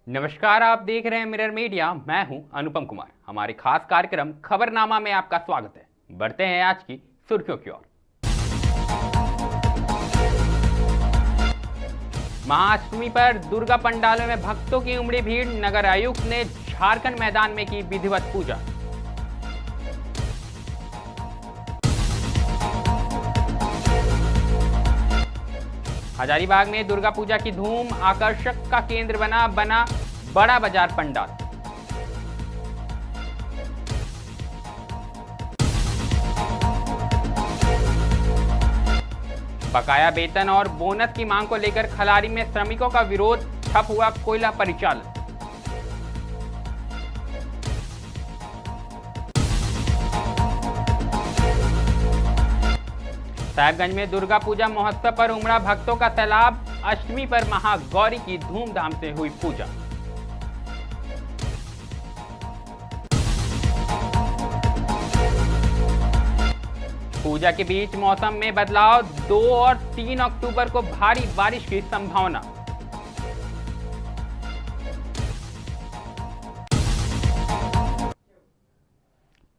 नमस्कार, आप देख रहे हैं मिरर मीडिया। मैं हूं अनुपम कुमार। हमारे खास कार्यक्रम खबरनामा में आपका स्वागत है। बढ़ते हैं आज की सुर्खियों की ओर। महाअष्टमी पर दुर्गा पंडालों में भक्तों की उमड़ी भीड़। नगर आयुक्त ने झारखंड मैदान में की विधिवत पूजा। हजारीबाग में दुर्गा पूजा की धूम, आकर्षक का केंद्र बना बड़ा बाजार पंडाल। बकाया वेतन और बोनस की मांग को लेकर खलारी में श्रमिकों का विरोध, ठप हुआ कोयला परिचालन। साहिबगंज में दुर्गा पूजा महोत्सव पर उमड़ा भक्तों का सैलाब। अष्टमी पर महागौरी की धूमधाम से हुई पूजा। पूजा के बीच मौसम में बदलाव, 2 और 3 अक्टूबर को भारी बारिश की संभावना।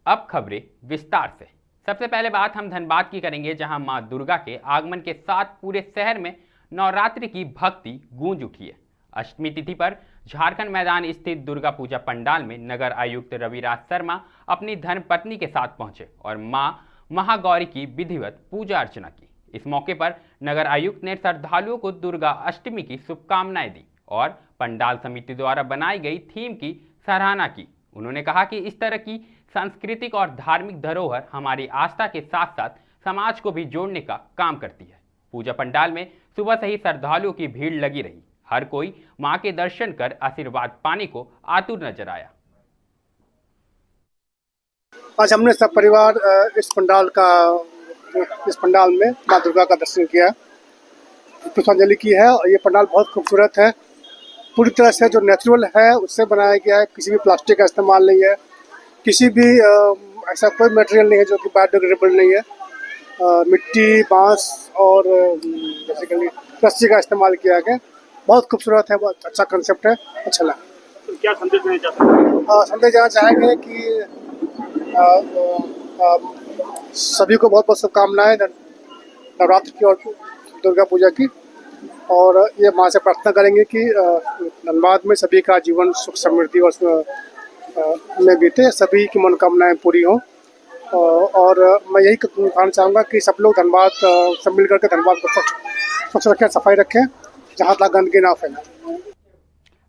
अब खबरें विस्तार से। सबसे पहले बात हम धनबाद की करेंगे, जहां मां दुर्गा के आगमन के साथ पूरे शहर में नवरात्रि की भक्ति गूंज उठी है। अष्टमी तिथि पर झारखंड मैदान स्थित दुर्गा पूजा पंडाल में नगर आयुक्त रविराज शर्मा अपनी धर्मपत्नी के साथ पहुंचे और मां महागौरी की विधिवत पूजा अर्चना की। इस मौके पर नगर आयुक्त ने श्रद्धालुओं को दुर्गा अष्टमी की शुभकामनाएं दी और पंडाल समिति द्वारा बनाई गई थीम की सराहना की। उन्होंने कहा कि इस तरह की सांस्कृतिक और धार्मिक धरोहर हमारी आस्था के साथ साथ समाज को भी जोड़ने का काम करती है। पूजा पंडाल में सुबह से ही श्रद्धालुओं की भीड़ लगी रही। हर कोई मां के दर्शन कर आशीर्वाद पाने को आतुर नजर आया। आज हमने सब परिवार इस पंडाल में मां दुर्गा का दर्शन किया, पुष्पांजलि की है। और ये पंडाल बहुत खूबसूरत है, पूरी तरह से जो नेचुरल है उससे बनाया गया है। किसी भी प्लास्टिक का इस्तेमाल नहीं है, किसी भी ऐसा कोई मटेरियल नहीं है जो कि बायोडिग्रेडेबल नहीं है। मिट्टी, बांस और बेसिकली रस्सी का इस्तेमाल किया गया। बहुत खूबसूरत है, बहुत अच्छा कंसेप्ट है, अच्छा लगा। तो क्या संदेश देना चाहते हैं? संदेश देना चाहेंगे कि सभी को बहुत बहुत शुभकामनाएं नवरात्र की और दुर्गा पूजा की। और ये माँ से प्रार्थना करेंगे कि धनबाद में सभी का जीवन सुख समृद्धि और में बीते, सभी की मनोकामनाएं पूरी हों। और मैं यही कहना चाहूँगा कि सब लोग धनबाद सब मिल करके धनबाद को स्वच्छ रखें, सफाई रखें, जहाँ तक गंदगी ना फैले।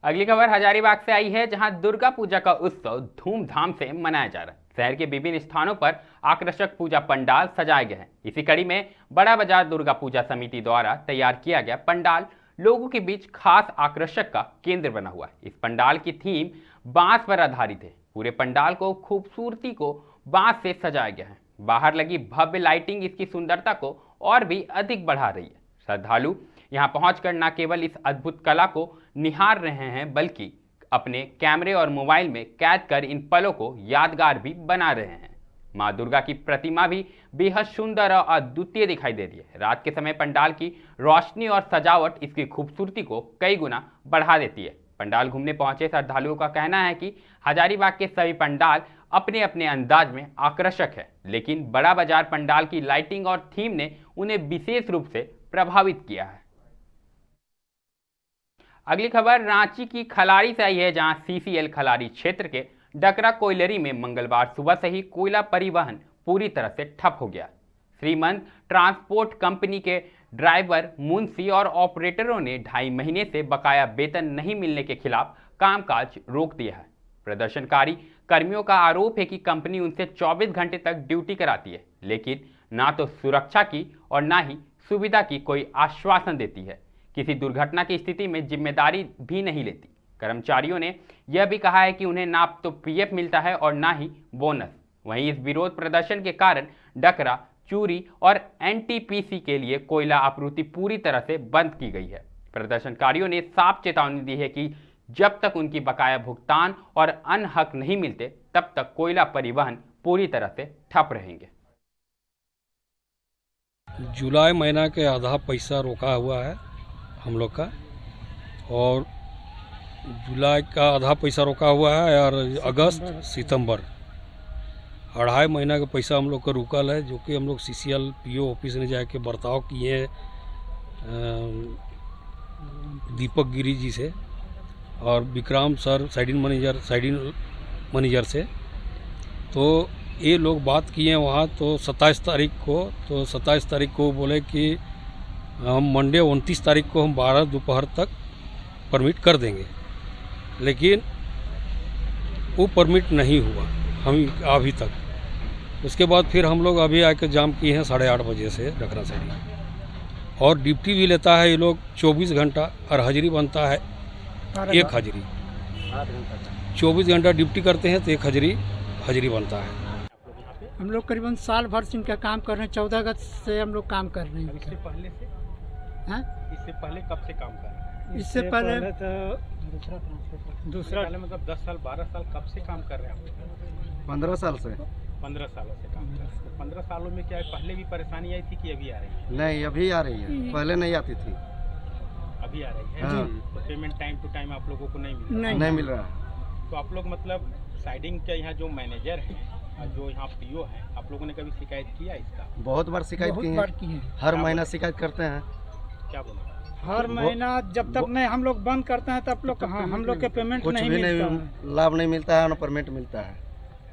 अगली खबर हजारीबाग से आई है, जहां दुर्गा पूजा का उत्सव धूमधाम से मनाया जा रहा है। शहर के विभिन्न स्थानों पर आकर्षक पूजा पंडाल सजाए गए हैं। इसी कड़ी में बड़ा बाजार दुर्गा पूजा समिति द्वारा तैयार किया गया पंडाल लोगों के बीच खास आकर्षक का केंद्र बना हुआ है। इस पंडाल की थीम बांस पर आधारित है। पूरे पंडाल को खूबसूरती को बांस से सजाया गया है। बाहर लगी भव्य लाइटिंग इसकी सुंदरता को और भी अधिक बढ़ा रही है। श्रद्धालु यहां पहुंचकर न केवल इस अद्भुत कला को निहार रहे हैं, बल्कि अपने कैमरे और मोबाइल में कैद कर इन पलों को यादगार भी बना रहे हैं। मां दुर्गा की प्रतिमा भी बेहद सुंदर और अद्वितीय दिखाई दे रही है। रात के समय पंडाल की रोशनी और सजावट इसकी खूबसूरती को कई गुना बढ़ा देती है। पंडाल घूमने पहुंचे श्रद्धालुओं का कहना है कि हजारीबाग के सभी पंडाल अपने अपने अंदाज में आकर्षक है, लेकिन बड़ा बाजार पंडाल की लाइटिंग और थीम ने उन्हें विशेष रूप से प्रभावित किया है। अगली खबर रांची की खलारी से आई है, जहां सीसीएल खलारी क्षेत्र के डकरा कोयलरी में मंगलवार सुबह से ही कोयला परिवहन पूरी तरह से ठप हो गया। श्रीमंत ट्रांसपोर्ट कंपनी के ड्राइवर, मुंशी और ऑपरेटरों ने 2.5 महीने से बकाया वेतन नहीं मिलने के खिलाफ कामकाज रोक दिया है। प्रदर्शनकारी कर्मियों का आरोप है कि कंपनी उनसे 24 घंटे तक ड्यूटी कराती है, लेकिन ना तो सुरक्षा की और ना ही सुविधा की कोई आश्वासन देती है। किसी दुर्घटना की स्थिति में जिम्मेदारी भी नहीं लेती। कर्मचारियों ने यह भी कहा है कि उन्हें ना तो पीएफ मिलता है और ना ही बोनस। वहीं इस विरोध प्रदर्शन के कारण डकरा, चूरी और एनटीपीसी के लिए कोयला आपूर्ति पूरी तरह से बंद की गई है। प्रदर्शनकारियों ने साफ चेतावनी दी है कि जब तक उनकी बकाया भुगतान और अन्य हक नहीं मिलते, तब तक कोयला परिवहन पूरी तरह से ठप रहेंगे। जुलाई महीना के आधा पैसा रोका हुआ है हम लोग का, और जुलाई का आधा पैसा रोका हुआ है और अगस्त सितंबर 2.5 महीना का पैसा हम लोग का रुकल है, जो कि हम लोग CCL PO ऑफिस में जाके बर्ताव किए हैं दीपक गिरी जी से और विक्राम सर साइडिन मैनेजर से। तो ये लोग बात किए वहाँ, तो 27 तारीख को बोले कि हम मंडे 29 तारीख को हम 12 दोपहर तक परमिट कर देंगे, लेकिन वो परमिट नहीं हुआ हम अभी तक। उसके बाद फिर हम लोग अभी आके जाम किए हैं 8:30 बजे से रखना साइड, और ड्यूटी भी लेता है ये लोग 24 घंटा और हाजिरी बनता है 1 हाजिरी। 24 घंटा ड्यूटी करते हैं तो 1 हाजिरी बनता है। हम लोग करीबन साल भर से इनका काम कर रहे हैं, 14 अगस्त से हम लोग काम कर रहे हैं। इससे पहले से हैं? इससे पहले कब से काम कर रहे हैं? इससे पहले तो दूसरा मतलब 10 साल 12 साल कब से काम कर रहे हैं? 15 साल से। 15 सालों से काम कर रहे हैं। 15 सालों में क्या है, पहले भी परेशानी आई थी कि अभी आ रही है? नहीं, अभी आ रही है, पहले नहीं आती थी। अभी आ रही है। हाँ। तो पेमेंट टाइम टू टाइम आप लोगों को नहीं मिल रहा? नहीं मिल रहा है। तो आप लोग मतलब साइडिंग के यहाँ जो मैनेजर हैं और जो यहाँ PO हैं, आप लोगों ने कभी शिकायत किया इसका? बहुत बार शिकायत की है, हर महीना शिकायत करते हैं। क्या बोला? हर महीना जब तक नहीं हम लोग बंद करते हैं तब लोग हम लोग के पेमेंट कुछ नहीं भी मिलता है। नहीं, लाभ नहीं मिलता है, ना परमिट मिलता है।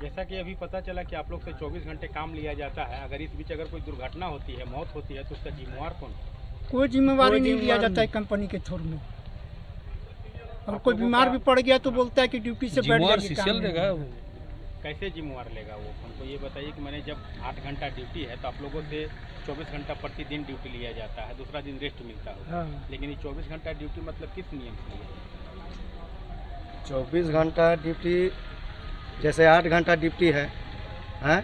जैसा कि अभी पता चला कि आप लोग से 24 घंटे काम लिया जाता है, अगर इस बीच अगर कोई दुर्घटना होती है, मौत होती है, तो उसका जिम्मेवार कौन है? कोई जिम्मेवारी नहीं लिया जाता है कंपनी के थ्रू में। और कोई बीमार भी पड़ गया तो बोलता है कि ड्यूटी से बैठ जिम्मेवार जाइए, CCL काम देगा। नहीं। कैसे जिम्मेवार लेगा वो? हमको ये बताइए कि मैंने जब 8 घंटा ड्यूटी है तो आप लोगों से 24 घंटा प्रतिदिन ड्यूटी लिया जाता है, दूसरा दिन रेस्ट मिलता है। हाँ। लेकिन ये 24 घंटा ड्यूटी मतलब किस नियम से लिया? 24 घंटा ड्यूटी, जैसे 8 घंटा ड्यूटी है, हैं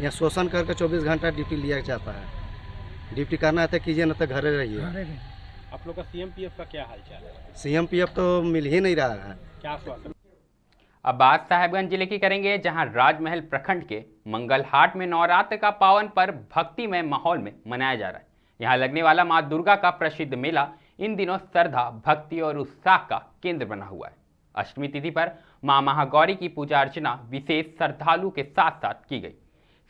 या शोषण करके 24 घंटा ड्यूटी लिया जाता है। ड्यूटी करना है तो कीजिए, न तो घरे रहिए। आप लोग का CM PF का क्या हाल चाल है? CM PF तो मिल ही नहीं रहा है। क्या आश्वासन? अब बात साहेबगंज जिले की करेंगे, जहां राजमहल प्रखंड के मंगलहाट में नवरात्र का पावन पर्व भक्तिमय माहौल में मनाया जा रहा है। यहां लगने वाला मां दुर्गा का प्रसिद्ध मेला इन दिनों श्रद्धा, भक्ति और उत्साह का केंद्र बना हुआ है। अष्टमी तिथि पर मां महागौरी की पूजा अर्चना विशेष श्रद्धालु के साथ साथ की गई।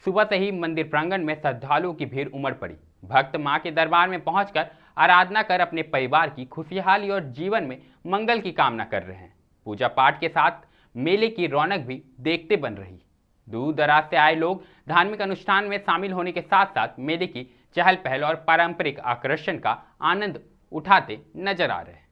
सुबह से ही मंदिर प्रांगण में श्रद्धालुओं की भीड़ उमड़ पड़ी। भक्त मां के दरबार में पहुंचकर आराधना कर अपने परिवार की खुशहाली और जीवन में मंगल की कामना कर रहे हैं। पूजा पाठ के साथ मेले की रौनक भी देखते बन रही। दूर दराज से आए लोग धार्मिक अनुष्ठान में शामिल होने के साथ साथ मेले की चहल पहल और पारंपरिक आकर्षण का आनंद उठाते नजर आ रहे हैं।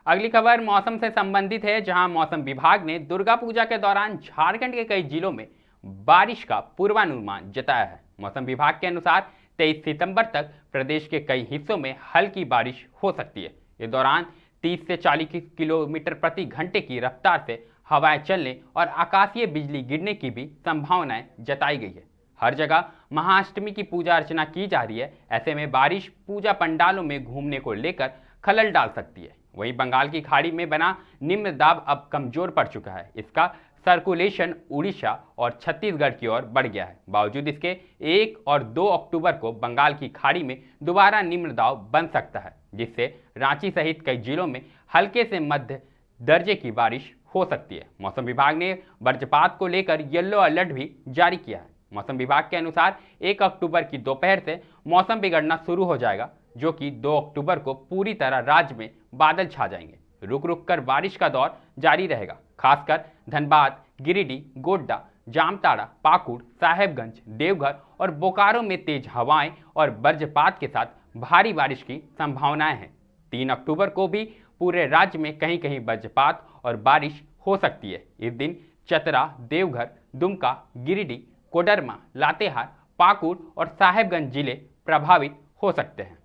अगली खबर मौसम से संबंधित है, जहां मौसम विभाग ने दुर्गा पूजा के दौरान झारखंड के कई जिलों में बारिश का पूर्वानुमान जताया है। मौसम विभाग के अनुसार 23 सितंबर तक प्रदेश के कई हिस्सों में हल्की बारिश हो सकती है। इस दौरान 30 से 40 किलोमीटर प्रति घंटे की रफ्तार से हवाएं चलने और आकाशीय बिजली गिरने की भी संभावनाएं जताई गई है। हर जगह महाअष्टमी की पूजा अर्चना की जा रही है। ऐसे में बारिश पूजा पंडालों में घूमने को लेकर खलल डाल सकती है। वहीं बंगाल की खाड़ी में बना निम्न दाब अब कमजोर पड़ चुका है। इसका सर्कुलेशन उड़ीसा और छत्तीसगढ़ की ओर बढ़ गया है। बावजूद इसके 1 और 2 अक्टूबर को बंगाल की खाड़ी में दोबारा निम्न दाब बन सकता है, जिससे रांची सहित कई जिलों में हल्के से मध्य दर्जे की बारिश हो सकती है। मौसम विभाग ने वज्रपात को लेकर येलो अलर्ट भी जारी किया है। मौसम विभाग के अनुसार 1 अक्टूबर की दोपहर से मौसम बिगड़ना शुरू हो जाएगा, जो कि 2 अक्टूबर को पूरी तरह राज्य में बादल छा जाएंगे। रुक रुक कर बारिश का दौर जारी रहेगा। खासकर धनबाद, गिरिडीह, गोड्डा, जामताड़ा, पाकुड़, साहेबगंज, देवघर और बोकारो में तेज हवाएं और वज्रपात के साथ भारी बारिश की संभावनाएं हैं। 3 अक्टूबर को भी पूरे राज्य में कहीं कहीं वज्रपात और बारिश हो सकती है। इस दिन चतरा, देवघर, दुमका, गिरिडीह, कोडरमा, लातेहार, पाकुड़ और साहेबगंज जिले प्रभावित हो सकते हैं।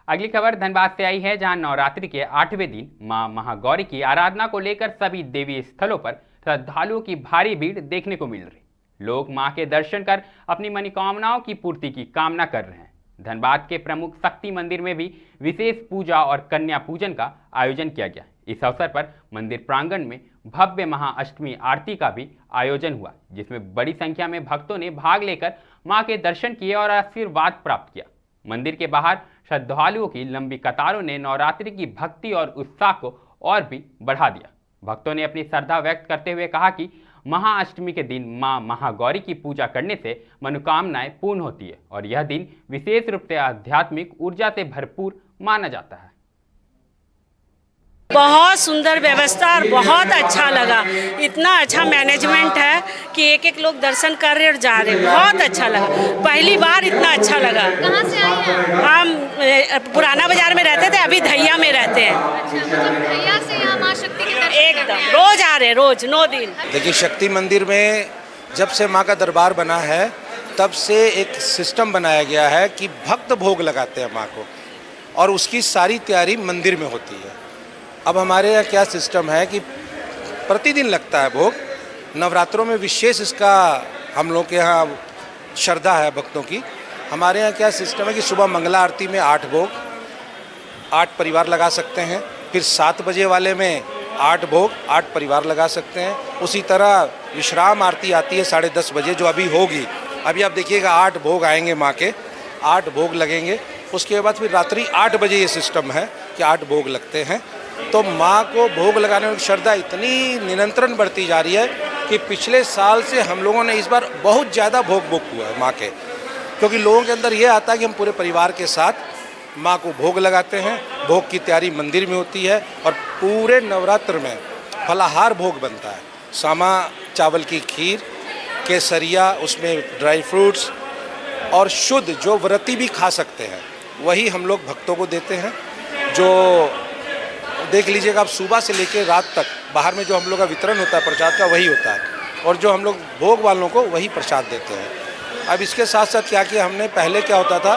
अगली खबर धनबाद से आई है, जहां नवरात्रि के 8वें दिन मां महागौरी की आराधना को लेकर सभी देवी स्थलों पर श्रद्धालुओं की भारी भीड़ देखने को मिल रही। लोग मां के दर्शन कर अपनी मनोकामनाओं की पूर्ति की कामना कर रहे हैं। धनबाद के प्रमुख शक्ति मंदिर में भी विशेष पूजा और कन्या पूजन का आयोजन किया गया। इस अवसर पर मंदिर प्रांगण में भव्य महाअष्टमी आरती का भी आयोजन हुआ, जिसमें बड़ी संख्या में भक्तों ने भाग लेकर मां के दर्शन किए और आशीर्वाद प्राप्त किया। मंदिर के बाहर श्रद्धालुओं की लंबी कतारों ने नवरात्रि की भक्ति और उत्साह को और भी बढ़ा दिया। भक्तों ने अपनी श्रद्धा व्यक्त करते हुए कहा कि महाअष्टमी के दिन मां महागौरी की पूजा करने से मनोकामनाएं पूर्ण होती है और यह दिन विशेष रूप से आध्यात्मिक ऊर्जा से भरपूर माना जाता है। बहुत सुंदर व्यवस्था और बहुत अच्छा लगा। इतना अच्छा मैनेजमेंट है कि एक एक लोग दर्शन कर रहे और जा रहे, बहुत अच्छा लगा। पहली बार इतना अच्छा लगा। कहाँ से आई हैं? हम पुराना बाजार में रहते थे, अभी धैया में रहते हैं। अच्छा, मतलब भैया से यहाँ माँ शक्ति के दर्शन एकदम रोज आ रहे, रोज 9 दिन। देखिए, शक्ति मंदिर में जब से माँ का दरबार बना है तब से एक सिस्टम बनाया गया है कि भक्त भोग लगाते हैं माँ को, और उसकी सारी तैयारी मंदिर में होती है। अब हमारे यहाँ क्या सिस्टम है कि प्रतिदिन लगता है भोग। नवरात्रों में विशेष इसका हम लोग के यहाँ श्रद्धा है भक्तों की। हमारे यहाँ क्या सिस्टम है कि सुबह मंगला आरती में 8 भोग 8 परिवार लगा सकते हैं, फिर 7 बजे वाले में 8 भोग 8 परिवार लगा सकते हैं। उसी तरह विश्राम आरती आती है 10:30 बजे, जो अभी होगी। अभी आप देखिएगा 8 भोग आएंगे माँ के, 8 भोग लगेंगे। उसके बाद फिर रात्रि 8 बजे ये सिस्टम है कि 8 भोग लगते हैं। तो माँ को भोग लगाने में श्रद्धा इतनी निरंतरण बढ़ती जा रही है कि पिछले साल से हम लोगों ने इस बार बहुत ज़्यादा भोग बुक हुआ है माँ के, क्योंकि लोगों के अंदर ये आता है कि हम पूरे परिवार के साथ माँ को भोग लगाते हैं। भोग की तैयारी मंदिर में होती है और पूरे नवरात्र में फलाहार भोग बनता है। सामा चावल की खीर, केसरिया, उसमें ड्राई फ्रूट्स और शुद्ध जो व्रती भी खा सकते हैं वही हम लोग भक्तों को देते हैं। जो देख लीजिएगा आप, सुबह से लेकर रात तक बाहर में जो हम लोग का वितरण होता है प्रसाद का वही होता है, और जो हम लोग भोग वालों को वही प्रसाद देते हैं। अब इसके साथ साथ क्या किया हमने, पहले क्या होता था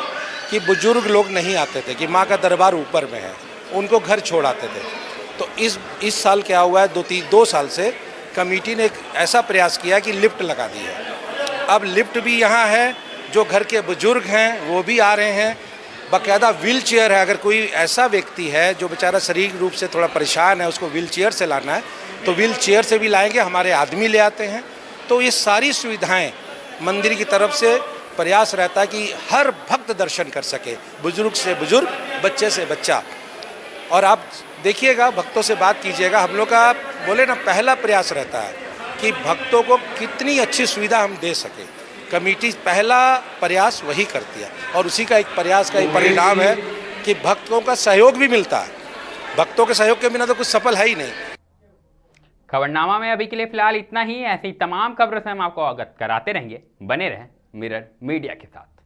कि बुजुर्ग लोग नहीं आते थे कि माँ का दरबार ऊपर में है, उनको घर छोड़ आते थे। तो इस साल क्या हुआ है, 2 साल से कमेटी ने एक ऐसा प्रयास किया कि लिफ्ट लगा दी है। अब लिफ्ट भी यहाँ है, जो घर के बुजुर्ग हैं वो भी आ रहे हैं। बाकायदा व्हील चेयर है, अगर कोई ऐसा व्यक्ति है जो बेचारा शारीरिक रूप से थोड़ा परेशान है, उसको व्हील चेयर से लाना है तो व्हील चेयर से भी लाएंगे, हमारे आदमी ले आते हैं। तो ये सारी सुविधाएं मंदिर की तरफ से प्रयास रहता है कि हर भक्त दर्शन कर सके, बुजुर्ग से बुजुर्ग, बच्चे से बच्चा। और आप देखिएगा, भक्तों से बात कीजिएगा, हम लोग का बोले ना पहला प्रयास रहता है कि भक्तों को कितनी अच्छी सुविधा हम दे सके। कमेटी पहला प्रयास वही करती है और उसी का एक प्रयास का एक परिणाम है कि भक्तों का सहयोग भी मिलता है। भक्तों के सहयोग के बिना तो कुछ सफल है ही नहीं। खबरनामा में अभी के लिए फिलहाल इतना ही। ऐसी तमाम खबरों से हम आपको अवगत कराते रहेंगे। बने रहें मिरर मीडिया के साथ।